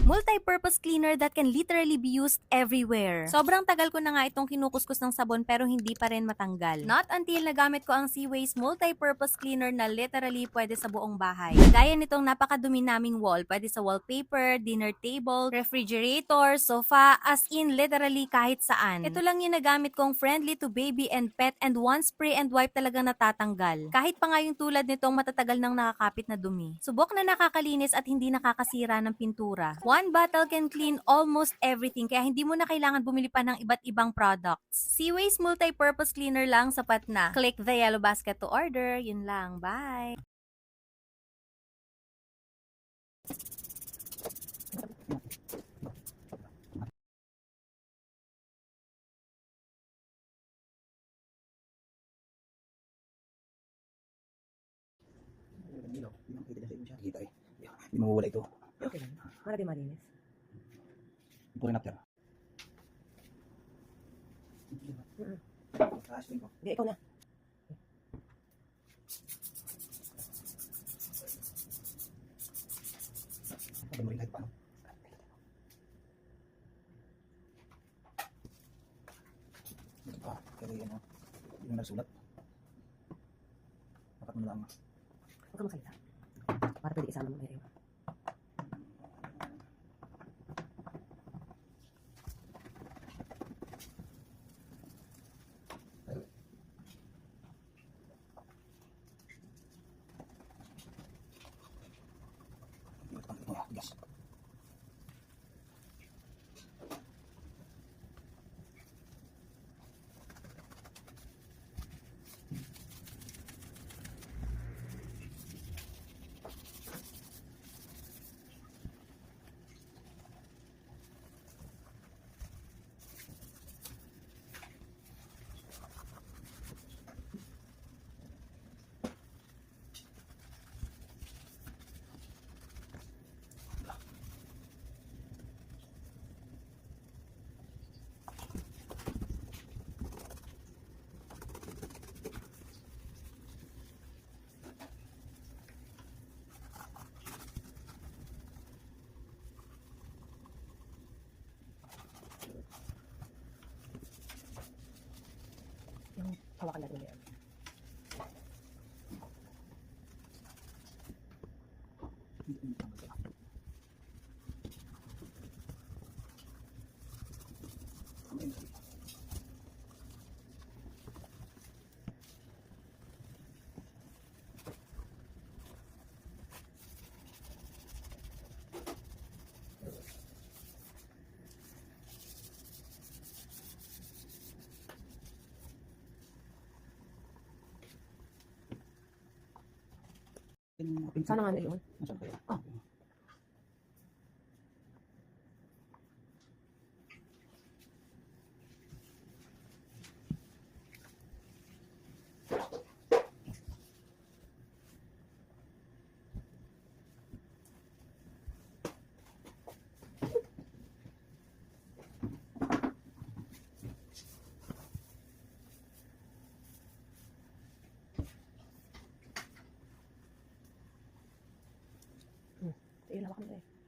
multi-purpose cleaner that can literally be used everywhere. Sobrang tagal ko na nga itong kinukuskus ng sabon pero hindi pa rin matanggal. Not until nagamit ko ang Seaways multi-purpose cleaner na literally pwede sa buong bahay. Gaya nitong napakadumi naming wall, pwede sa wallpaper, dinner table, refrigerator, sofa, as in literally kahit saan. Ito lang yung nagamit kong friendly to baby and pet, and one spray and wipe talagang natatanggal. Kahit pa nga yung tulad nitong matatagal nang nakakapit na dumi. Subok na nakakalinis at hindi nakakasira ng pintura. One bottle can clean almost everything, kaya hindi mo na kailangan bumili pa ng iba't ibang products. Seaways multi-purpose cleaner lang sapat na. Click the yellow basket to order. Yun lang. Bye! Kita eh. Hindi mawawala ito. Okay lang. Para di malinis. Puro napter. Hindi, ikaw na. Pagod mo rin kahit paano. Ito pa. Pero yan o. Hindi mo nagsulat. Dapat mo lang. Huwag ka masalita. Para pwede isama mo na yun. Ito nga. Gas. Yung hawakan natin yan. Sana nga na yun. Nasaan kaya? Oh. Sige, lawak mo na eh.